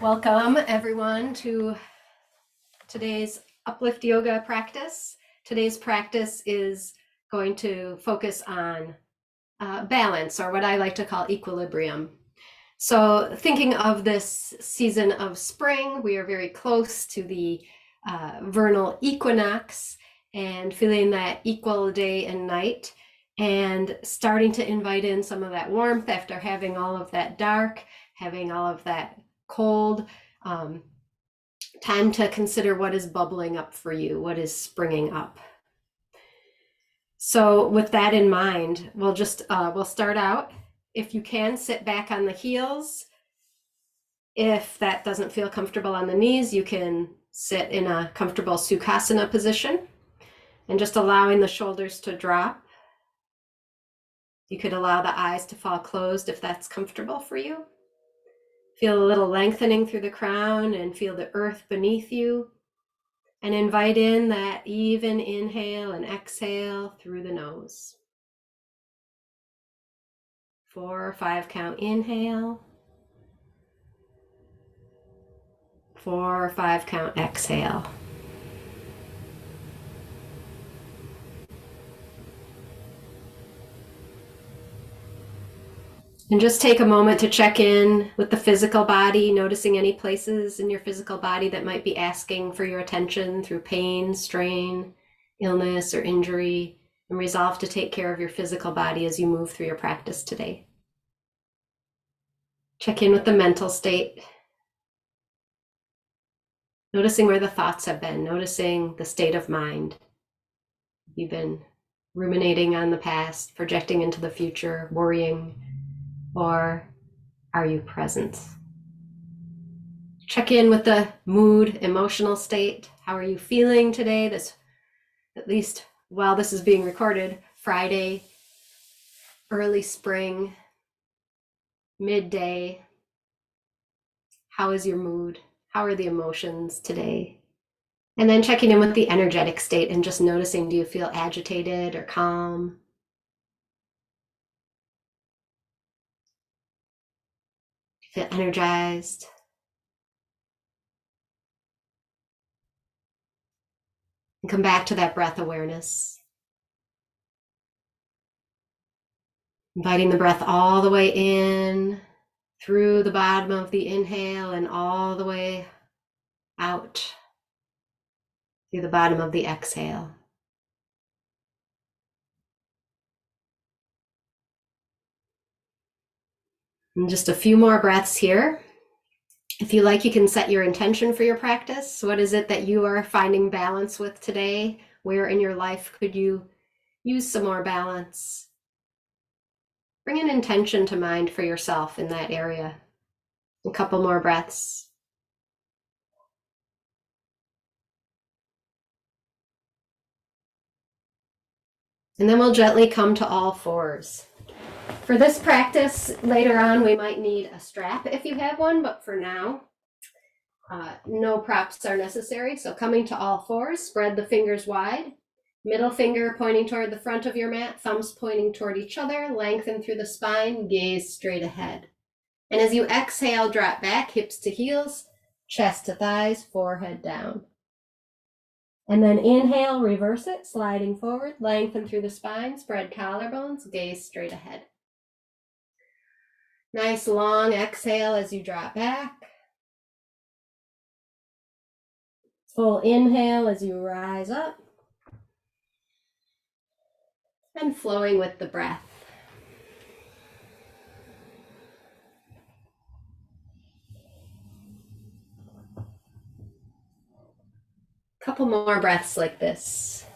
Welcome everyone to today's Uplift Yoga practice. Today's practice is going to focus on balance, or what I like to call equilibrium. So thinking of this season of spring, we are very close to the vernal equinox and feeling that equal day and night, and starting to invite in some of that warmth after having all of that dark, having all of that cold. Time to consider what is bubbling up for you, what is springing up. So with that in mind, we'll start out. If you can, sit back on the heels. If that doesn't feel comfortable on the knees, you can sit in a comfortable Sukhasana position and just allowing the shoulders to drop. You could allow the eyes to fall closed if that's comfortable for you. Feel a little lengthening through the crown and feel the earth beneath you. And invite in that even inhale and exhale through the nose. 4 or 5 count inhale. 4 or 5 count exhale. And just take a moment to check in with the physical body, noticing any places in your physical body that might be asking for your attention through pain, strain, illness, or injury, and resolve to take care of your physical body as you move through your practice today. Check in with the mental state, noticing where the thoughts have been, noticing the state of mind. You've been ruminating on the past, projecting into the future, worrying, or are you present? Check in with the mood, emotional state. How are you feeling today? This, at least while this is being recorded, Friday, early spring, midday. How is your mood? How are the emotions today? And then checking in with the energetic state and just noticing, do you feel agitated or calm? Do you feel energized? And come back to that breath awareness. Inviting the breath all the way in through the bottom of the inhale and all the way out through the bottom of the exhale. And just a few more breaths here. If you like, you can set your intention for your practice. What is it that you are finding balance with today? Where in your life could you use some more balance? Bring an intention to mind for yourself in that area. A couple more breaths. And then we'll gently come to all fours. For this practice, later on, we might need a strap if you have one, but for now, no props are necessary. So coming to all fours, spread the fingers wide. Middle finger pointing toward the front of your mat, thumbs pointing toward each other, lengthen through the spine, gaze straight ahead. And as you exhale, drop back, hips to heels, chest to thighs, forehead down. And then inhale, reverse it, sliding forward, lengthen through the spine, spread collarbones, gaze straight ahead. Nice long exhale as you drop back. Full inhale as you rise up. And flowing with the breath. Couple more breaths like this.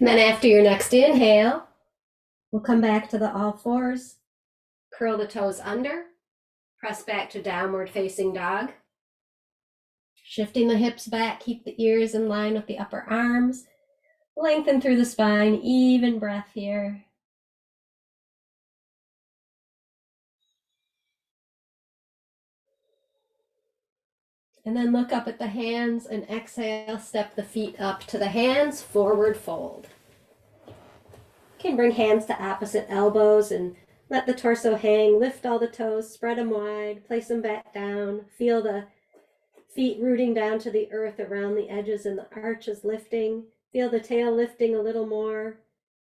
And then after your next inhale, we'll come back to the all fours, curl the toes under, press back to downward facing dog. Shifting the hips back, keep the ears in line with the upper arms. Lengthen through the spine, even breath here. And then look up at the hands and exhale, step the feet up to the hands, forward fold. can bring hands to opposite elbows and let the torso hang. Lift all the toes, spread them wide, place them back down. Feel the feet rooting down to the earth around the edges and the arches lifting. Feel the tail lifting a little more,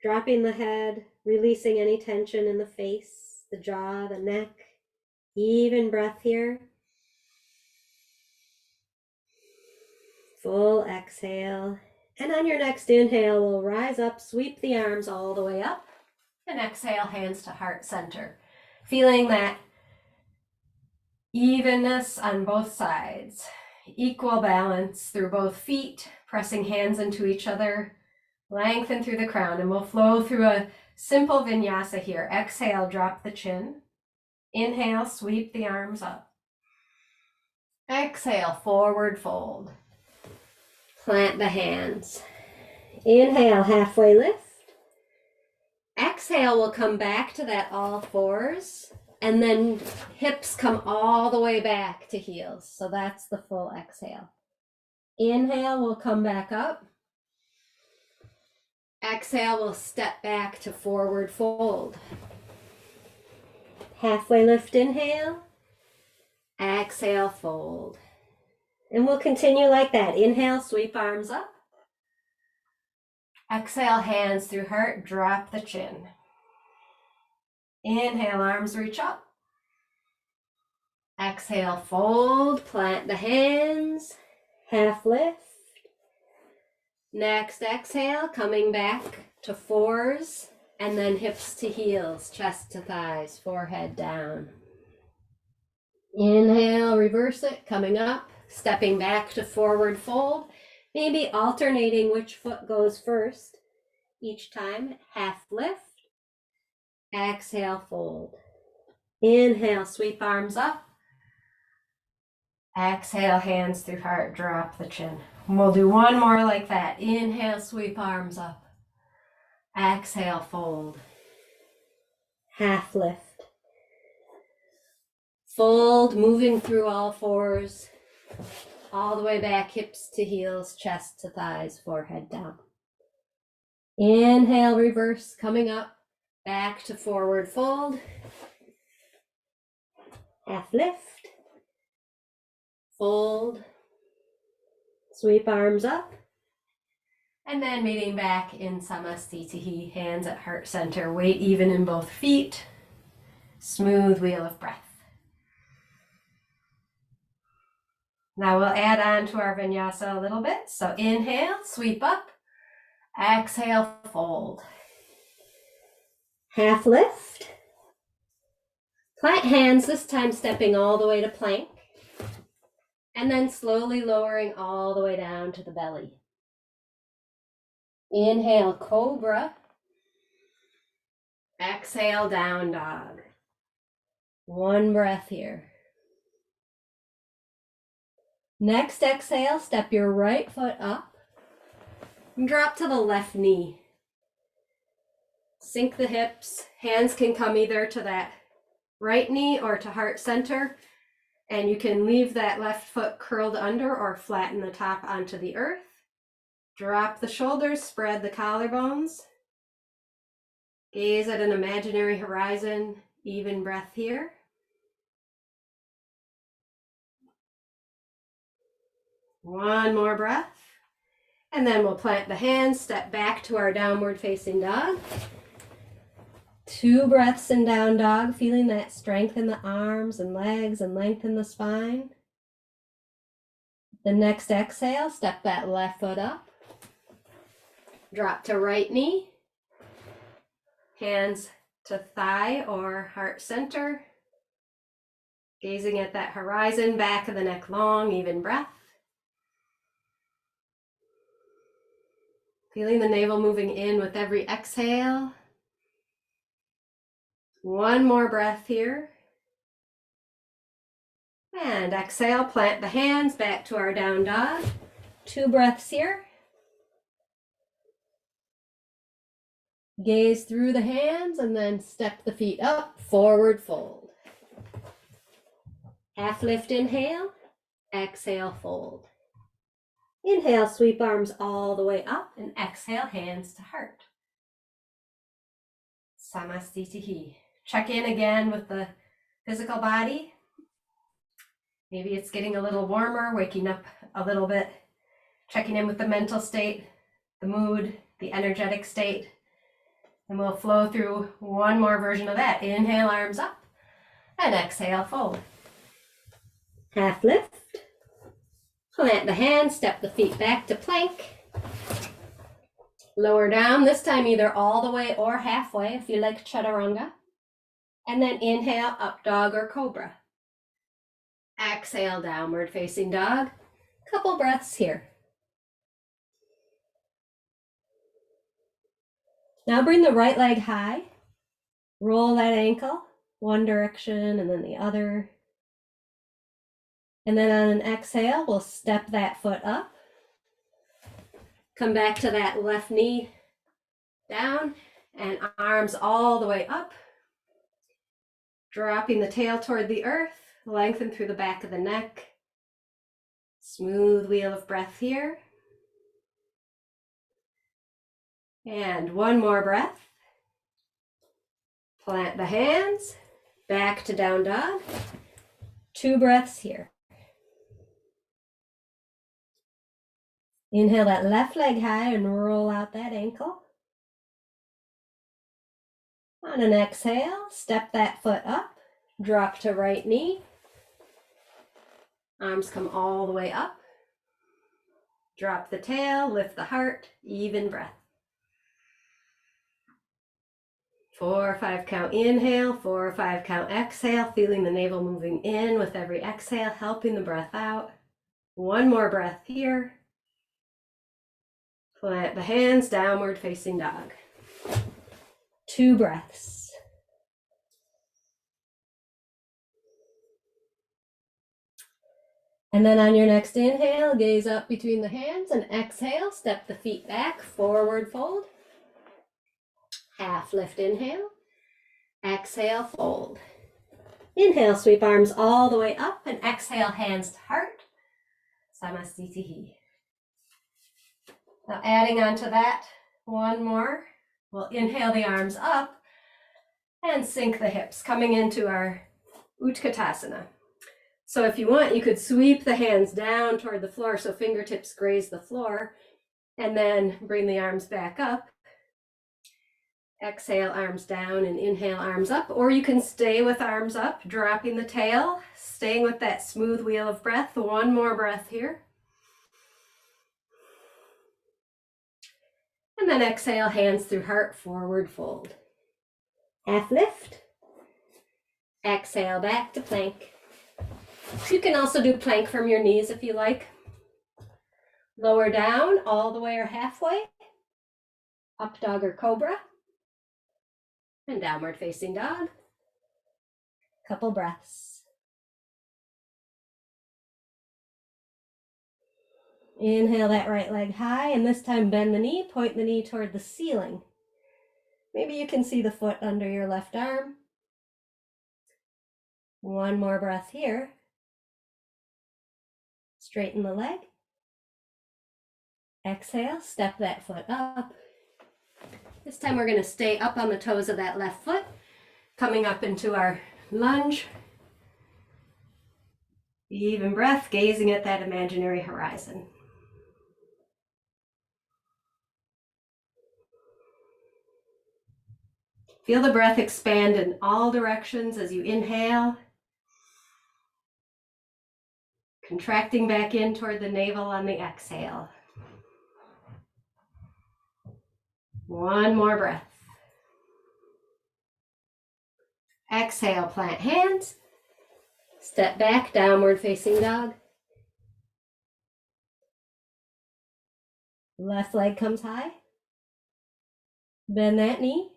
dropping the head, releasing any tension in the face, the jaw, the neck. Even breath here. Full exhale. And on your next inhale, we'll rise up, sweep the arms all the way up, and exhale, hands to heart center. Feeling that evenness on both sides, equal balance through both feet, pressing hands into each other, lengthen through the crown, and we'll flow through a simple vinyasa here. Exhale, drop the chin. Inhale, sweep the arms up. Exhale, forward fold. Plant the hands. Inhale, halfway lift. Exhale, we'll come back to that all fours, and then hips come all the way back to heels. So that's the full exhale. Inhale, we'll come back up. Exhale, we'll step back to forward fold. Halfway lift, inhale. Exhale, fold. And we'll continue like that. Inhale, sweep arms up. Exhale, hands through heart, drop the chin. Inhale, arms reach up. Exhale, fold, plant the hands, half lift. Next exhale, coming back to fours, and then hips to heels, chest to thighs, forehead down. Inhale, reverse it, coming up, stepping back to forward fold, maybe alternating which foot goes first. Each time, half lift, exhale, fold. Inhale, sweep arms up. Exhale, hands through heart, drop the chin. And we'll do one more like that. Inhale, sweep arms up. Exhale, fold. Half lift. Fold, moving through all fours, all the way back, hips to heels, chest to thighs, forehead down. Inhale, reverse, coming up, back to forward fold. Half lift. Fold. Sweep arms up. And then meeting back in Samasthiti, hands at heart center, weight even in both feet. Smooth wheel of breath. Now we'll add on to our vinyasa a little bit. So inhale, sweep up. Exhale, fold. Half lift. Plant hands, this time stepping all the way to plank. And then slowly lowering all the way down to the belly. Inhale, cobra. Exhale, down dog. One breath here. Next exhale, step your right foot up and drop to the left knee. Sink the hips. Hands can come either to that right knee or to heart center. And you can leave that left foot curled under or flatten the top onto the earth. Drop the shoulders, spread the collarbones. Gaze at an imaginary horizon, even breath here. One more breath. And then we'll plant the hands, step back to our downward facing dog. 2 breaths in down dog, feeling that strength in the arms and legs and length in the spine. The next exhale, step that left foot up. Drop to right knee. Hands to thigh or heart center. Gazing at that horizon, back of the neck long, even breath. Feeling the navel moving in with every exhale. One more breath here. And exhale, plant the hands back to our down dog. 2 breaths here. Gaze through the hands and then step the feet up, forward fold. Half lift, inhale. Exhale, fold. Inhale, sweep arms all the way up, and exhale, hands to heart. Samastitihi. Check in again with the physical body. Maybe it's getting a little warmer, waking up a little bit, checking in with the mental state, the mood, the energetic state. And we'll flow through one more version of that. Inhale, arms up, and exhale, fold. Half lift. Plant the hands, step the feet back to plank. Lower down, this time either all the way or halfway if you like chaturanga. And then inhale, up dog or cobra. Exhale, downward facing dog. Couple breaths here. Now bring the right leg high. Roll that ankle, one direction and then the other. And then on an exhale, we'll step that foot up. Come back to that left knee down and arms all the way up. Dropping the tail toward the earth, lengthen through the back of the neck. Smooth wheel of breath here. And one more breath. Plant the hands, back to down dog. 2 breaths here. Inhale that left leg high and roll out that ankle. On an exhale, step that foot up, drop to right knee. Arms come all the way up. Drop the tail, lift the heart, even breath. 4 or 5 count inhale, 4 or 5 count exhale, feeling the navel moving in with every exhale, helping the breath out. One more breath here. Plant the hands, downward facing dog. 2 breaths. And then on your next inhale, gaze up between the hands and exhale, step the feet back, forward fold. Half lift inhale, exhale, fold. Inhale, sweep arms all the way up and exhale, hands to heart. Samastitihi. Now adding on to that, one more. We'll inhale the arms up and sink the hips, coming into our Utkatasana. So if you want, you could sweep the hands down toward the floor so fingertips graze the floor, and then bring the arms back up. Exhale, arms down, and inhale, arms up. Or you can stay with arms up, dropping the tail, staying with that smooth wheel of breath. One more breath here. And then exhale, hands through heart, forward fold. Half lift. Exhale, back to plank. You can also do plank from your knees if you like. Lower down, all the way or halfway. Up dog or cobra. And downward facing dog. Couple breaths. Inhale that right leg high, and this time bend the knee, point the knee toward the ceiling. Maybe you can see the foot under your left arm. One more breath here. Straighten the leg. Exhale, step that foot up. This time we're going to stay up on the toes of that left foot, coming up into our lunge. Even breath, gazing at that imaginary horizon. Feel the breath expand in all directions as you inhale. Contracting back in toward the navel on the exhale. One more breath. Exhale, plant hands. Step back, downward facing dog. Left leg comes high. Bend that knee.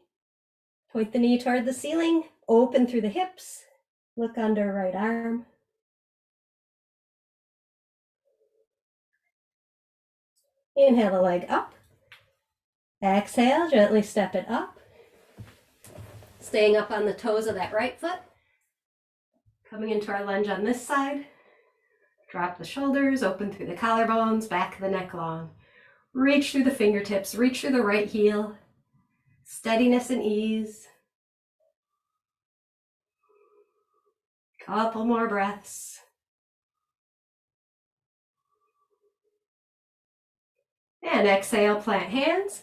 Point the knee toward the ceiling. Open through the hips. Look under right arm. Inhale the leg up. Exhale, gently step it up. Staying up on the toes of that right foot. Coming into our lunge on this side. Drop the shoulders, open through the collarbones, back of the neck long. Reach through the fingertips, reach through the right heel. Steadiness and ease. Couple more breaths. And exhale, plant hands.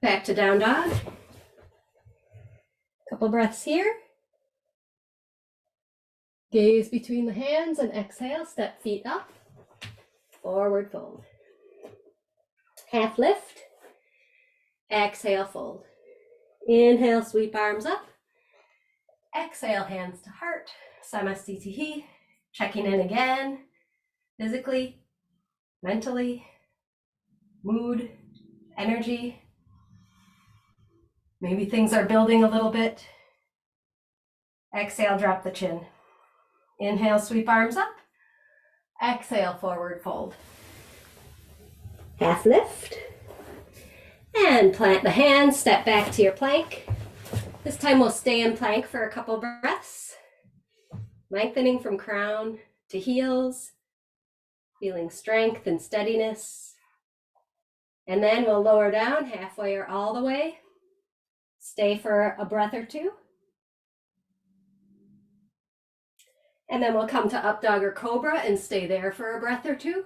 Back to down dog. Couple breaths here. Gaze between the hands and exhale, step feet up. Forward fold. Half lift. Exhale, fold. Inhale, sweep arms up. Exhale, hands to heart. Samasthiti. Checking in again, physically, mentally, mood, energy. Maybe things are building a little bit. Exhale, drop the chin. Inhale, sweep arms up. Exhale, forward fold. Half lift. And plant the hands, step back to your plank. This time we'll stay in plank for a couple breaths. Lengthening from crown to heels. Feeling strength and steadiness. And then we'll lower down halfway or all the way. Stay for a breath or two. And then we'll come to up dog or cobra and stay there for a breath or two.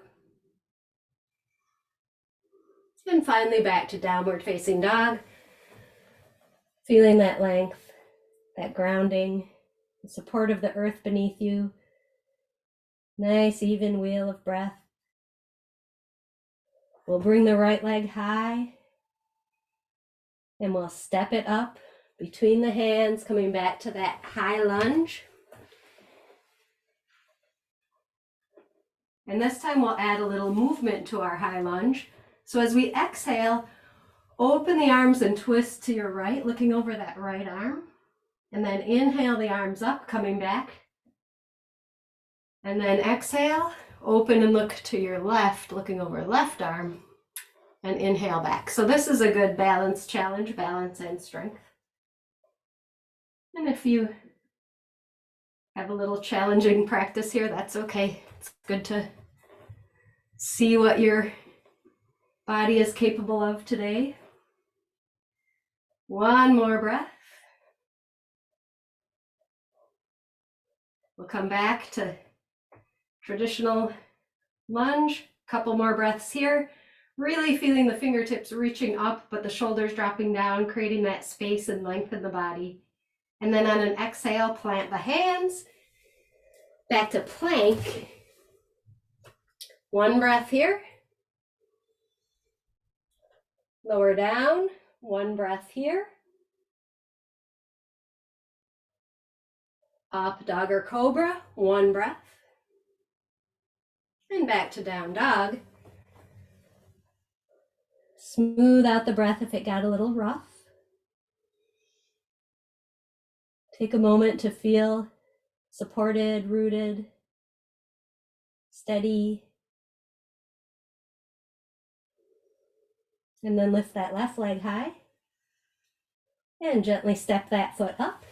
And finally back to downward facing dog. Feeling that length, that grounding, the support of the earth beneath you. Nice even wheel of breath. We'll bring the right leg high and we'll step it up between the hands, coming back to that high lunge. And this time we'll add a little movement to our high lunge. So as we exhale, open the arms and twist to your right, looking over that right arm. And then inhale the arms up, coming back. And then exhale, open and look to your left, looking over left arm. And inhale back. So this is a good balance challenge, balance and strength. And if you have a little challenging practice here, that's okay. It's good to see what your body is capable of today. One more breath. We'll come back to traditional lunge. Couple more breaths here. Really feeling the fingertips reaching up, but the shoulders dropping down, creating that space and length in the body. And then on an exhale, plant the hands. Back to plank. One breath here. Lower down. One breath here. Up dog or cobra. One breath. And back to down dog. Smooth out the breath if it got a little rough. Take a moment to feel supported, rooted, steady. And then lift that left leg high. And gently step that foot up.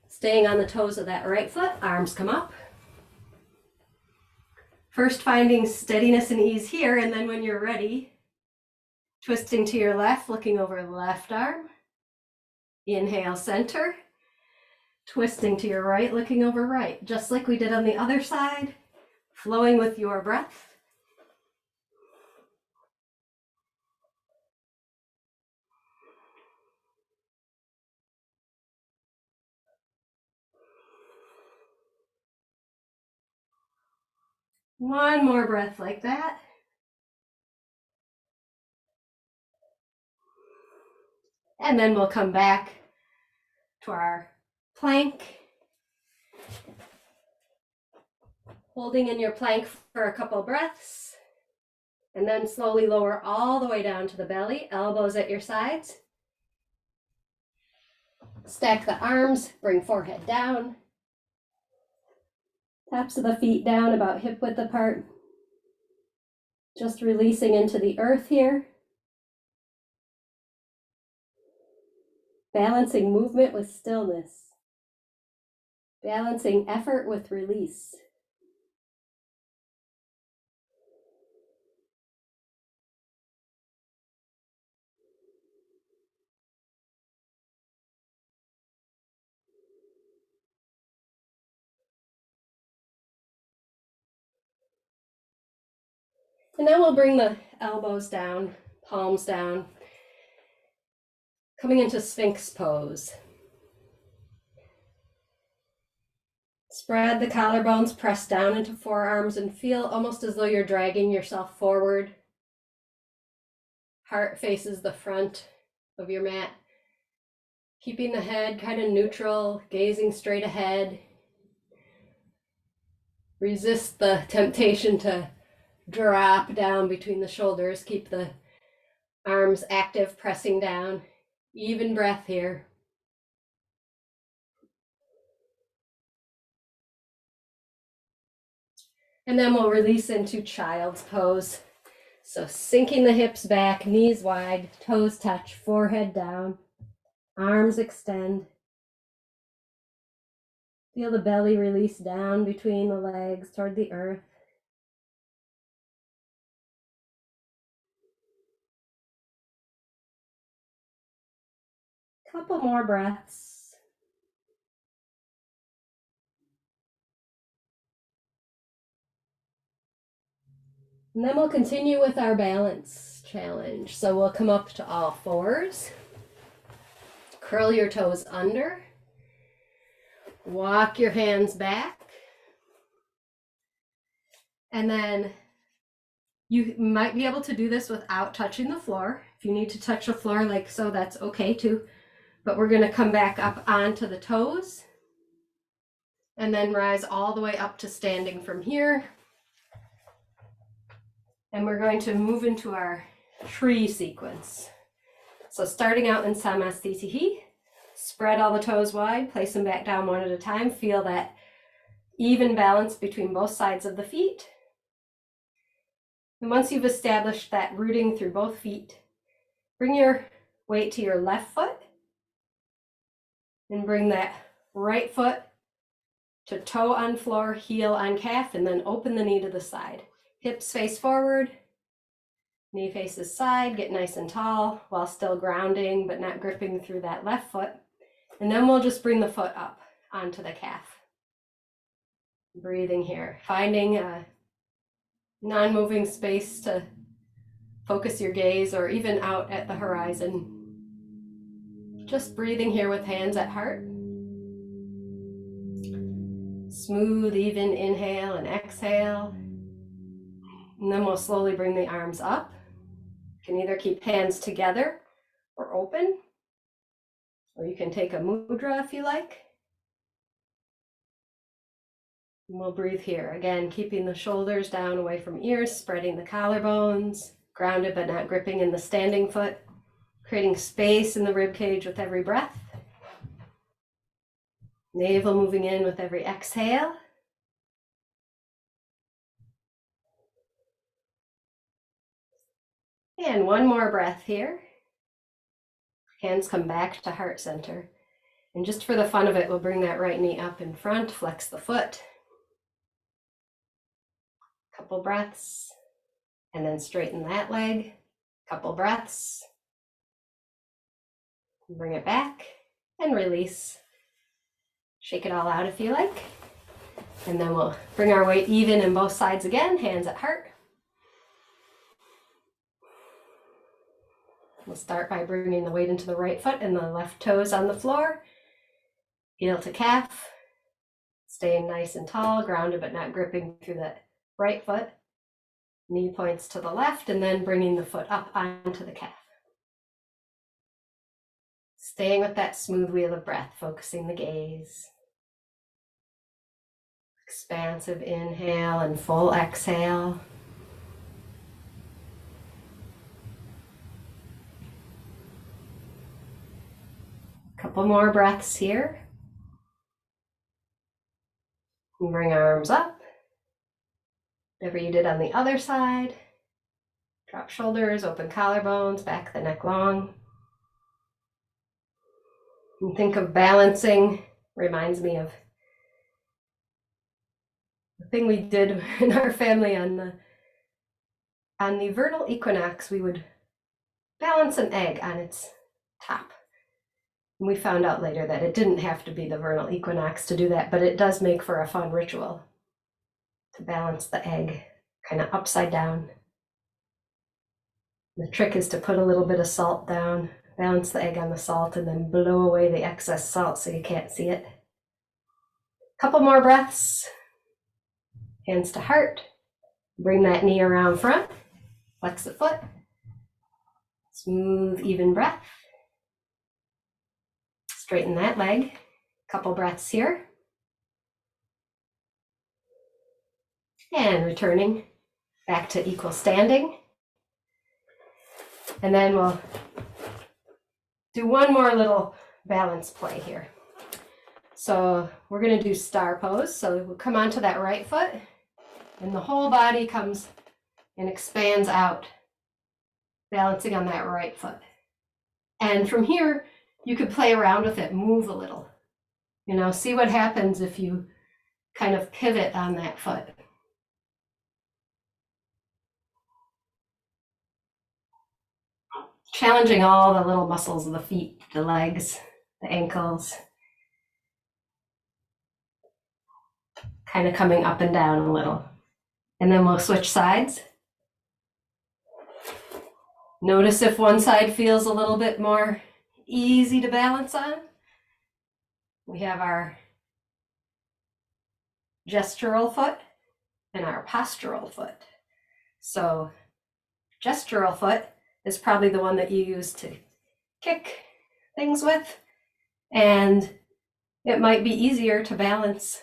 Staying on the toes of that right foot, arms come up. First finding steadiness and ease here, and then when you're ready, twisting to your left, looking over the left arm. Inhale, center. Twisting to your right, looking over right, just like we did on the other side, flowing with your breath. One more breath like that. And then we'll come back to our plank. Holding in your plank for a couple breaths. And then slowly lower all the way down to the belly, elbows at your sides. Stack the arms, bring forehead down. Tops of the feet down about hip width apart. Just releasing into the earth here. Balancing movement with stillness. Balancing effort with release. And now we'll bring the elbows down, palms down, coming into Sphinx pose. Spread the collarbones, press down into forearms, and feel almost as though you're dragging yourself forward. Heart faces the front of your mat. Keeping the head kind of neutral, gazing straight ahead. Resist the temptation to drop down between the shoulders. Keep the arms active, pressing down. Even breath here. And then we'll release into child's pose. So sinking the hips back, knees wide, toes touch, forehead down, arms extend. Feel the belly release down between the legs toward the earth. Couple more breaths. And then we'll continue with our balance challenge. So we'll come up to all fours. Curl your toes under. Walk your hands back. And then you might be able to do this without touching the floor. If you need to touch the floor like so, that's okay too. But we're going to come back up onto the toes and then rise all the way up to standing from here. And we're going to move into our tree sequence. So starting out in Samasthiti, spread all the toes wide, place them back down one at a time. Feel that even balance between both sides of the feet. And once you've established that rooting through both feet, bring your weight to your left foot and bring that right foot to toe on floor, heel on calf, and then open the knee to the side. Hips face forward, knee faces side, get nice and tall while still grounding but not gripping through that left foot. And then we'll just bring the foot up onto the calf. Breathing here, finding a non-moving space to focus your gaze or even out at the horizon. Just breathing here with hands at heart. Smooth, even inhale and exhale. And then we'll slowly bring the arms up. You can either keep hands together or open, or you can take a mudra if you like. And we'll breathe here. Again, keeping the shoulders down away from ears, spreading the collarbones, grounded but not gripping in the standing foot, creating space in the rib cage with every breath. Navel moving in with every exhale. And one more breath here. Hands come back to heart center. And just for the fun of it, we'll bring that right knee up in front, flex the foot. Couple breaths. And then straighten that leg. Couple breaths. Bring it back and release. Shake it all out if you like. And then we'll bring our weight even in both sides again, hands at heart. We'll start by bringing the weight into the right foot and the left toes on the floor. Heel to calf. Staying nice and tall, grounded but not gripping through the right foot. Knee points to the left and then bringing the foot up onto the calf. Staying with that smooth wheel of breath, focusing the gaze. Expansive inhale and full exhale. Couple more breaths here. And bring arms up. Whatever you did on the other side. Drop shoulders, open collarbones, back the neck long. And think of balancing. Reminds me of the thing we did in our family on the vernal equinox. We would balance an egg on its top. And we found out later that it didn't have to be the vernal equinox to do that, but it does make for a fun ritual to balance the egg kind of upside down The trick is to put a little bit of salt down, balance the egg on the salt, and then blow away the excess salt so you can't see it. Couple more breaths. Hands to heart. Bring that knee around front. Flex the foot. Smooth, even breath. Straighten that leg. Couple breaths here. And returning back to equal standing. And then we'll do one more little balance play here. So we're going to do star pose. So we'll come onto that right foot, and the whole body comes and expands out, balancing on that right foot. And from here, you could play around with it, move a little. You know, see what happens if you kind of pivot on that foot. Challenging all the little muscles of the feet, the legs, the ankles. Kind of coming up and down a little. And then we'll switch sides. Notice if one side feels a little bit more easy to balance on. We have our gestural foot and our postural foot. So gestural foot is probably the one that you use to kick things with, and it might be easier to balance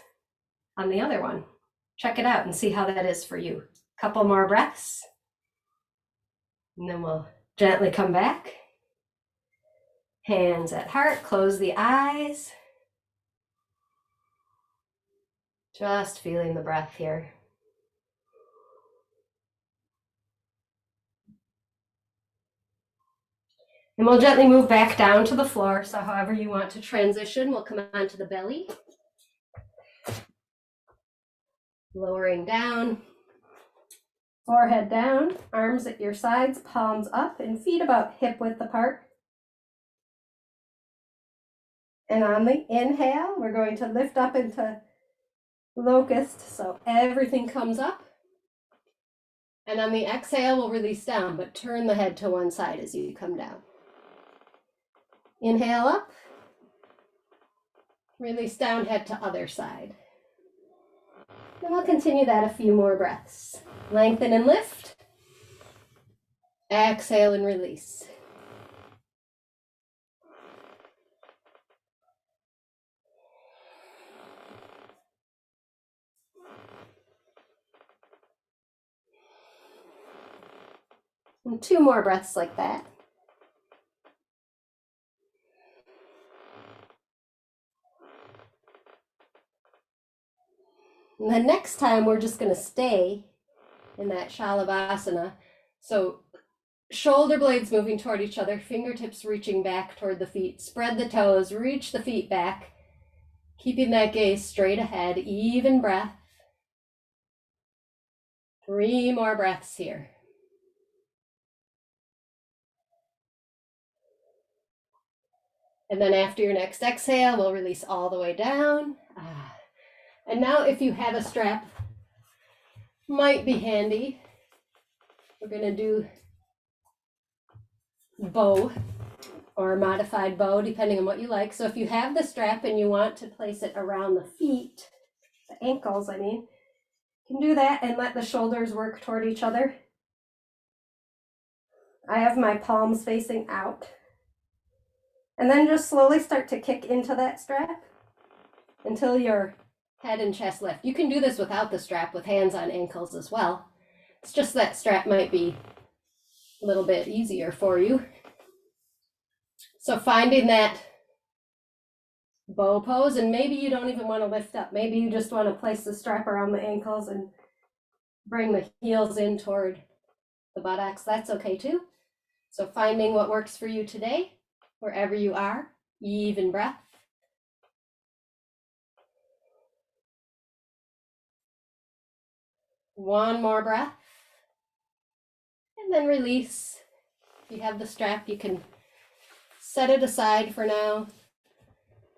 on the other one. Check it out and see how that is for you. Couple more breaths, and then we'll gently come back. Hands at heart, close the eyes. Just feeling the breath here. And we'll gently move back down to the floor. So however you want to transition, we'll come onto the belly. Lowering down, forehead down, arms at your sides, palms up, and feet about hip width apart. And on the inhale, we're going to lift up into locust, so everything comes up. And on the exhale, we'll release down, but turn the head to one side as you come down. Inhale up, release down, head to other side. And we'll continue that a few more breaths. Lengthen and lift. Exhale and release. And 2 more breaths like that. And then next time, we're just going to stay in that Shalabhasana. So shoulder blades moving toward each other, fingertips reaching back toward the feet. Spread the toes, reach the feet back, keeping that gaze straight ahead. Even breath. 3 more breaths here. And then after your next exhale, we'll release all the way down. And now if you have a strap, might be handy. We're going to do bow or modified bow, depending on what you like. So if you have the strap and you want to place it around the feet, the ankles, I mean, you can do that and let the shoulders work toward each other. I have my palms facing out. And then just slowly start to kick into that strap until your head and chest lift. You can do this without the strap with hands on ankles as well. It's just that strap might be a little bit easier for you. So finding that bow pose, and maybe you don't even want to lift up. Maybe you just want to place the strap around the ankles and bring the heels in toward the buttocks. That's okay too. So finding what works for you today, wherever you are, even breath. One more breath. And then release. If you have the strap, you can set it aside for now.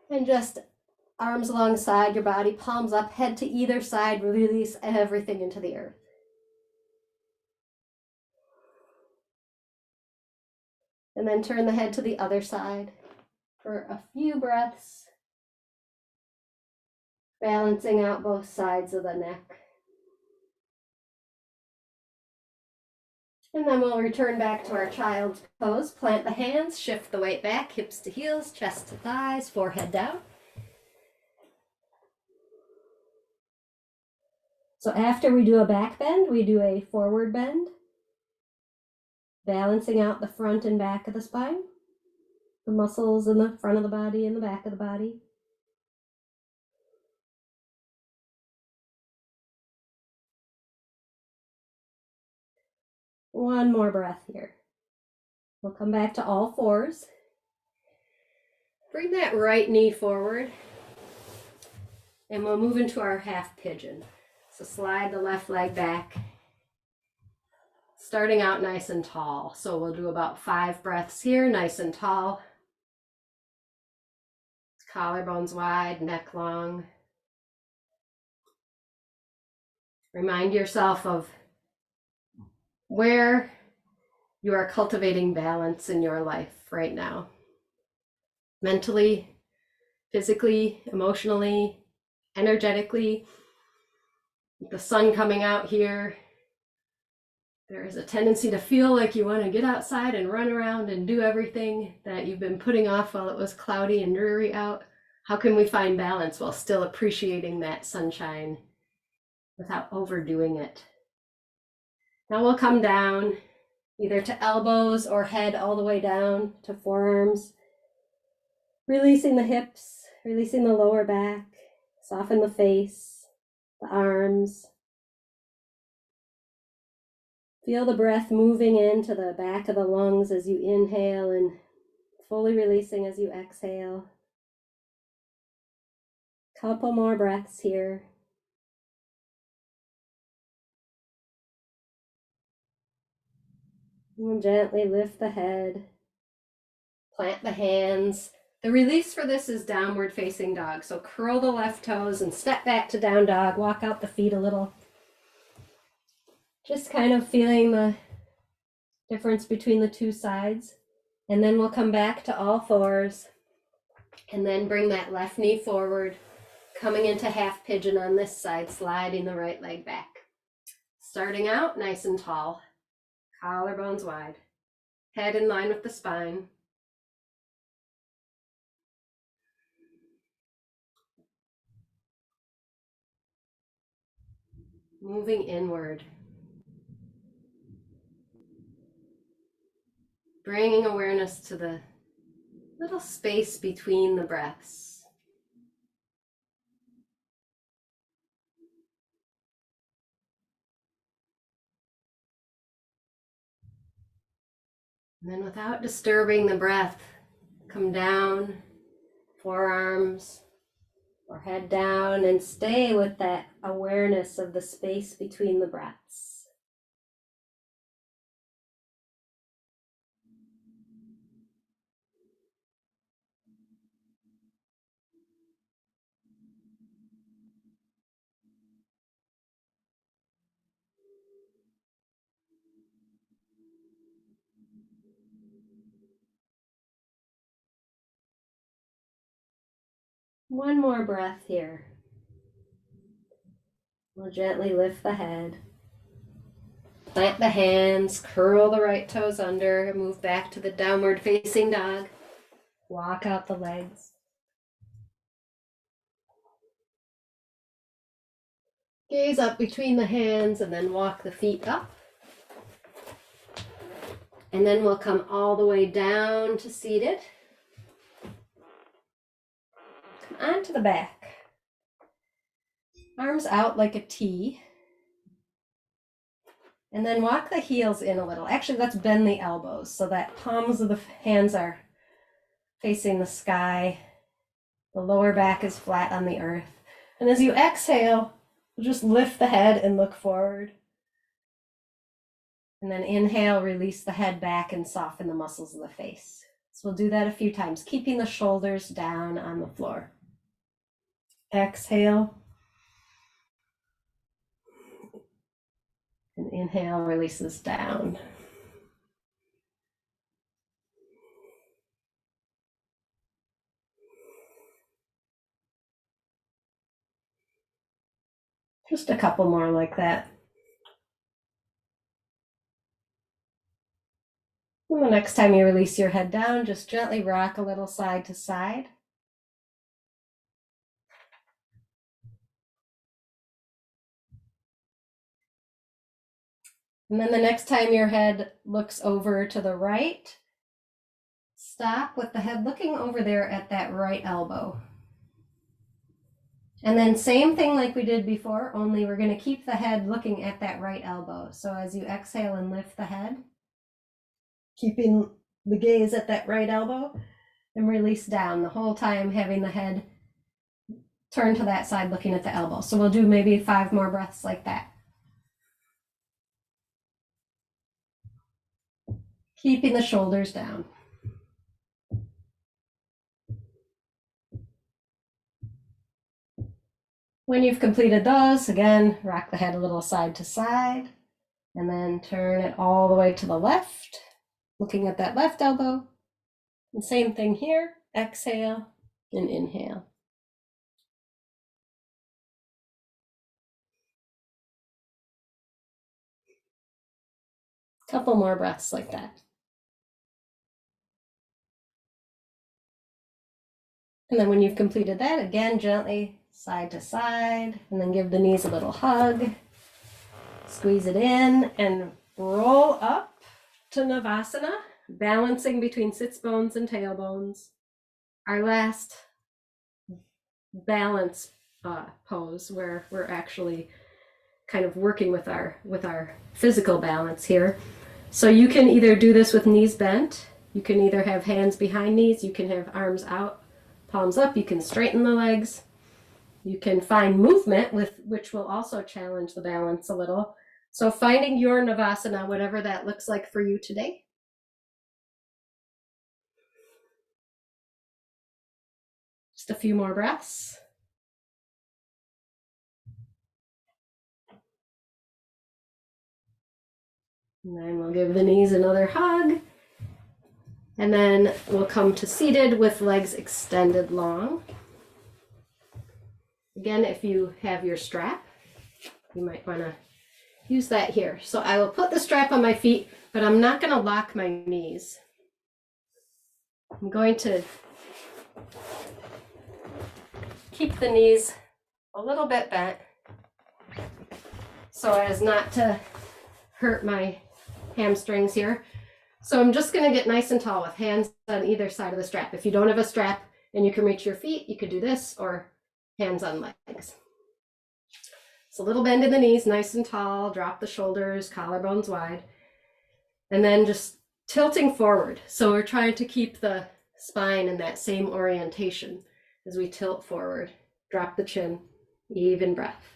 And just arms alongside your body, palms up, head to either side, release everything into the earth. And then turn the head to the other side for a few breaths, balancing out both sides of the neck. And then we'll return back to our child's pose. Plant the hands, shift the weight back, hips to heels, chest to thighs, forehead down. So after we do a back bend, we do a forward bend, balancing out the front and back of the spine, the muscles in the front of the body and the back of the body. One more breath here. We'll come back to all fours. Bring that right knee forward, and we'll move into our half pigeon. So slide the left leg back, starting out nice and tall. So we'll do about 5 breaths here, nice and tall. Collarbones wide, neck long. Remind yourself of where you are cultivating balance in your life right now. Mentally, physically, emotionally, energetically. With the sun coming out here, there is a tendency to feel like you want to get outside and run around and do everything that you've been putting off while it was cloudy and dreary out. How can we find balance while still appreciating that sunshine without overdoing it? Now we'll come down either to elbows or head all the way down to forearms, releasing the hips, releasing the lower back, soften the face, the arms. Feel the breath moving into the back of the lungs as you inhale and fully releasing as you exhale. Couple more breaths here. And gently lift the head, plant the hands. The release for this is downward facing dog. So curl the left toes and step back to down dog, walk out the feet a little. Just kind of feeling the difference between the two sides. And then we'll come back to all fours and then bring that left knee forward, coming into half pigeon on this side, sliding the right leg back. Starting out nice and tall, collarbones wide, head in line with the spine. Moving inward. Bringing awareness to the little space between the breaths. And then without disturbing the breath, come down, forearms, or head down, and stay with that awareness of the space between the breaths. One more breath here. We'll gently lift the head. Plant the hands, curl the right toes under, move back to the downward facing dog. Walk out the legs. Gaze up between the hands and then walk the feet up. And then we'll come all the way down to seated. Come onto the back. Arms out like a T. And then walk the heels in a little. Actually, let's bend the elbows so that palms of the hands are facing the sky. The lower back is flat on the earth. And as you exhale, just lift the head and look forward. And then inhale, release the head back and soften the muscles of the face. So we'll do that a few times, keeping the shoulders down on the floor. Exhale. And inhale, releases down. Just a couple more like that. And the next time you release your head down, just gently rock a little side to side. And then the next time your head looks over to the right, stop with the head looking over there at that right elbow. And then same thing like we did before, only we're going to keep the head looking at that right elbow. So as you exhale and lift the head, keeping the gaze at that right elbow, and release down the whole time, having the head turn to that side looking at the elbow. So we'll do maybe 5 more breaths like that. Keeping the shoulders down. When you've completed those, again, rock the head a little side to side, and then turn it all the way to the left, looking at that left elbow. And same thing here, exhale and inhale. Couple more breaths like that. And then when you've completed that, again, gently side to side, and then give the knees a little hug. Squeeze it in and roll up to Navasana, balancing between sits bones and tailbones. Our last balance pose, where we're actually kind of working with our physical balance here. So you can either do this with knees bent, you can either have hands behind knees, you can have arms out, palms up, you can straighten the legs. You can find movement which will also challenge the balance a little. So finding your Navasana, whatever that looks like for you today. Just a few more breaths. And then we'll give the knees another hug. And then we'll come to seated with legs extended long. Again, if you have your strap, you might want to use that here. So I will put the strap on my feet, but I'm not going to lock my knees. I'm going to keep the knees a little bit bent so as not to hurt my hamstrings here. So I'm just going to get nice and tall with hands on either side of the strap. If you don't have a strap and you can reach your feet, you could do this, or hands on legs. So a little bend in the knees, nice and tall, drop the shoulders, collarbones wide, and then just tilting forward. So we're trying to keep the spine in that same orientation as we tilt forward. Drop the chin, even breath.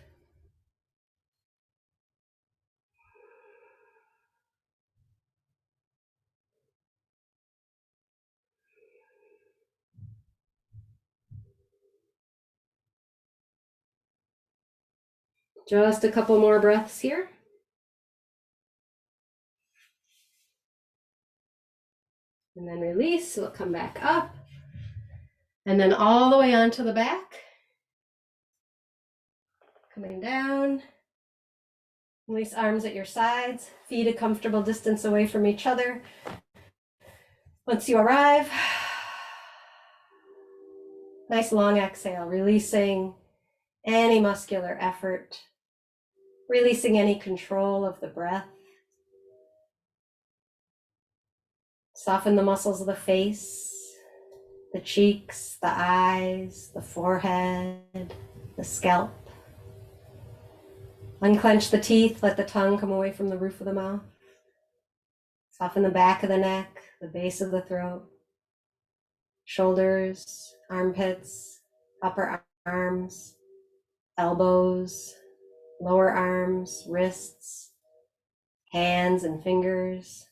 Just a couple more breaths here. And then release, we'll come back up. And then all the way onto the back. Coming down. Release arms at your sides, feet a comfortable distance away from each other. Once you arrive, nice long exhale, releasing any muscular effort, releasing any control of the breath. Soften the muscles of the face, the cheeks, the eyes, the forehead, the scalp. Unclench the teeth, let the tongue come away from the roof of the mouth. Soften the back of the neck, the base of the throat, shoulders, armpits, upper arms, elbows, lower arms, wrists, hands and fingers.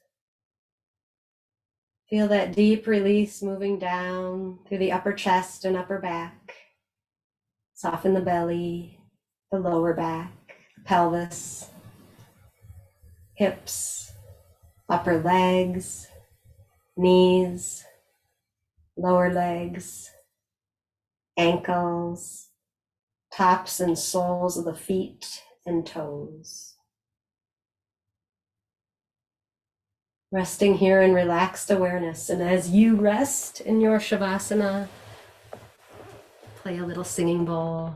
Feel that deep release moving down through the upper chest and upper back. Soften the belly, the lower back, the pelvis, hips, upper legs, knees, lower legs, ankles, tops and soles of the feet and toes. Resting here in relaxed awareness. And as you rest in your Shavasana, play a little singing bowl.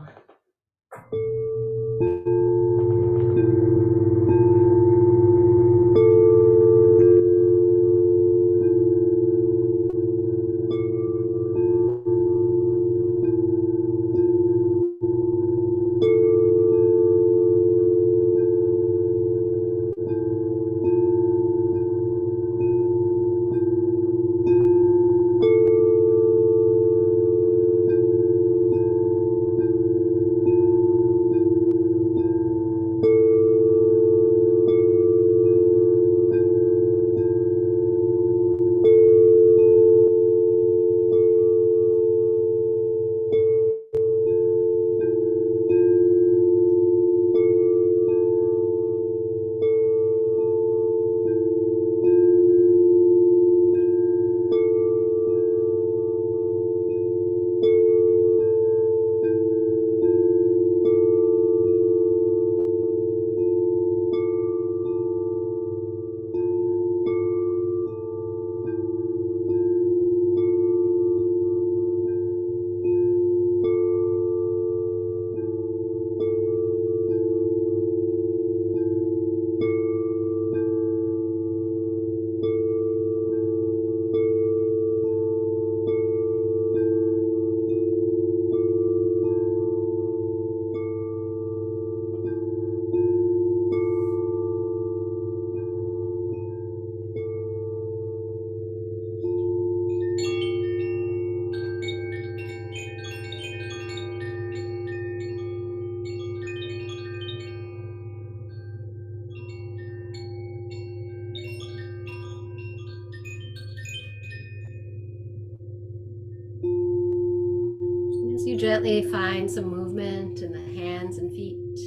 As you gently find some movement in the hands and feet,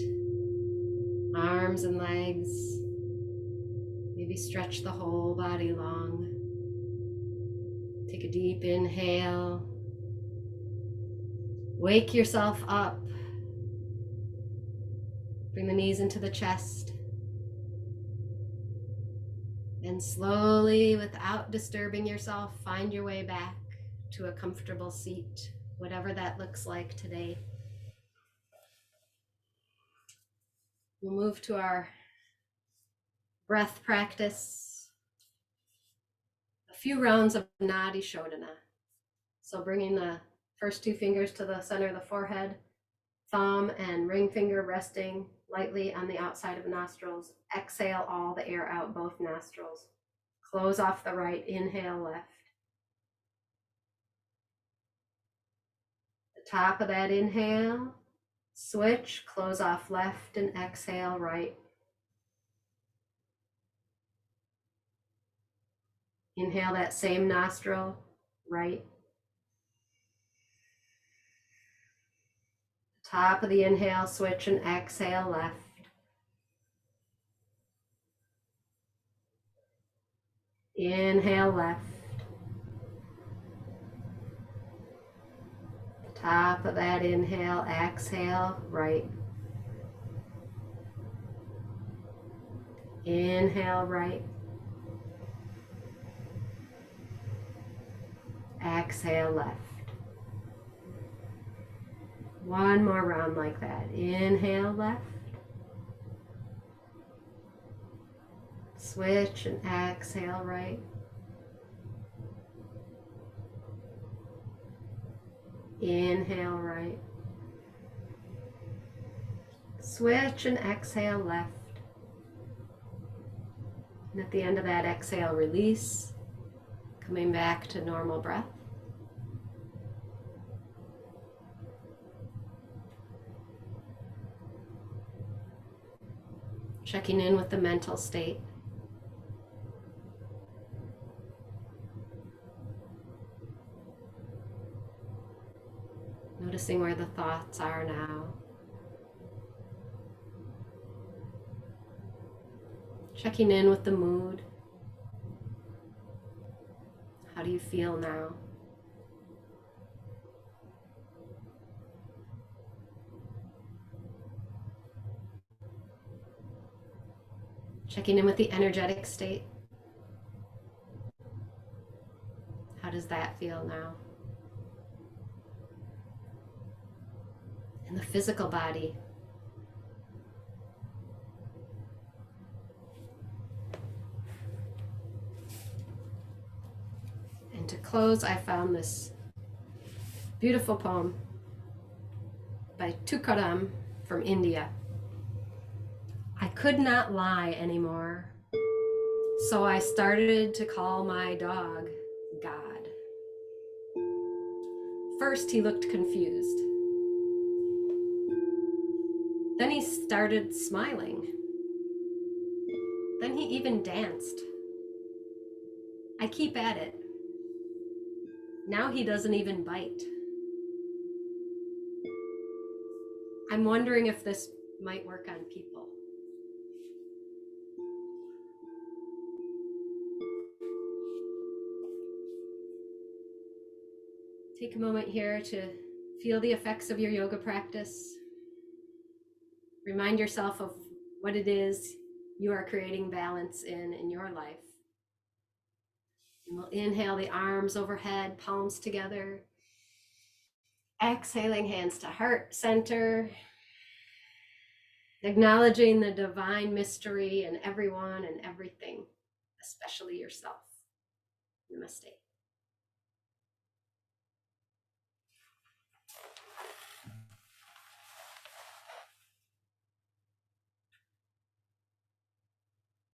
arms and legs, maybe stretch the whole body long. Take a deep inhale. Wake yourself up. Bring the knees into the chest. And slowly, without disturbing yourself, find your way back to a comfortable seat, whatever that looks like today. We'll move to our breath practice. A few rounds of Nadi Shodhana. So bringing the first two fingers to the center of the forehead, thumb and ring finger resting lightly on the outside of the nostrils. Exhale all the air out both nostrils. Close off the right, inhale left. The top of that inhale, switch, close off left and exhale right. Inhale that same nostril, right. Top of the inhale, switch and exhale left. Inhale left. Top of that inhale, exhale right. Inhale right. Exhale left. One more round like that. Inhale left. Switch and exhale right. Inhale right. Switch and exhale left. And at the end of that exhale, release. Coming back to normal breath. Checking in with the mental state. Noticing where the thoughts are now. Checking in with the mood. How do you feel now? Checking in with the energetic state. How does that feel now? And the physical body. And to close, I found this beautiful poem by Tukaram from India. I could not lie anymore, so I started to call my dog God. First, he looked confused. Then he started smiling. Then he even danced. I keep at it. Now he doesn't even bite. I'm wondering if this might work on people. Take a moment here to feel the effects of your yoga practice. Remind yourself of what it is you are creating balance in your life. And we'll inhale the arms overhead, palms together. Exhaling, hands to heart center. Acknowledging the divine mystery in everyone and everything, especially yourself. Namaste.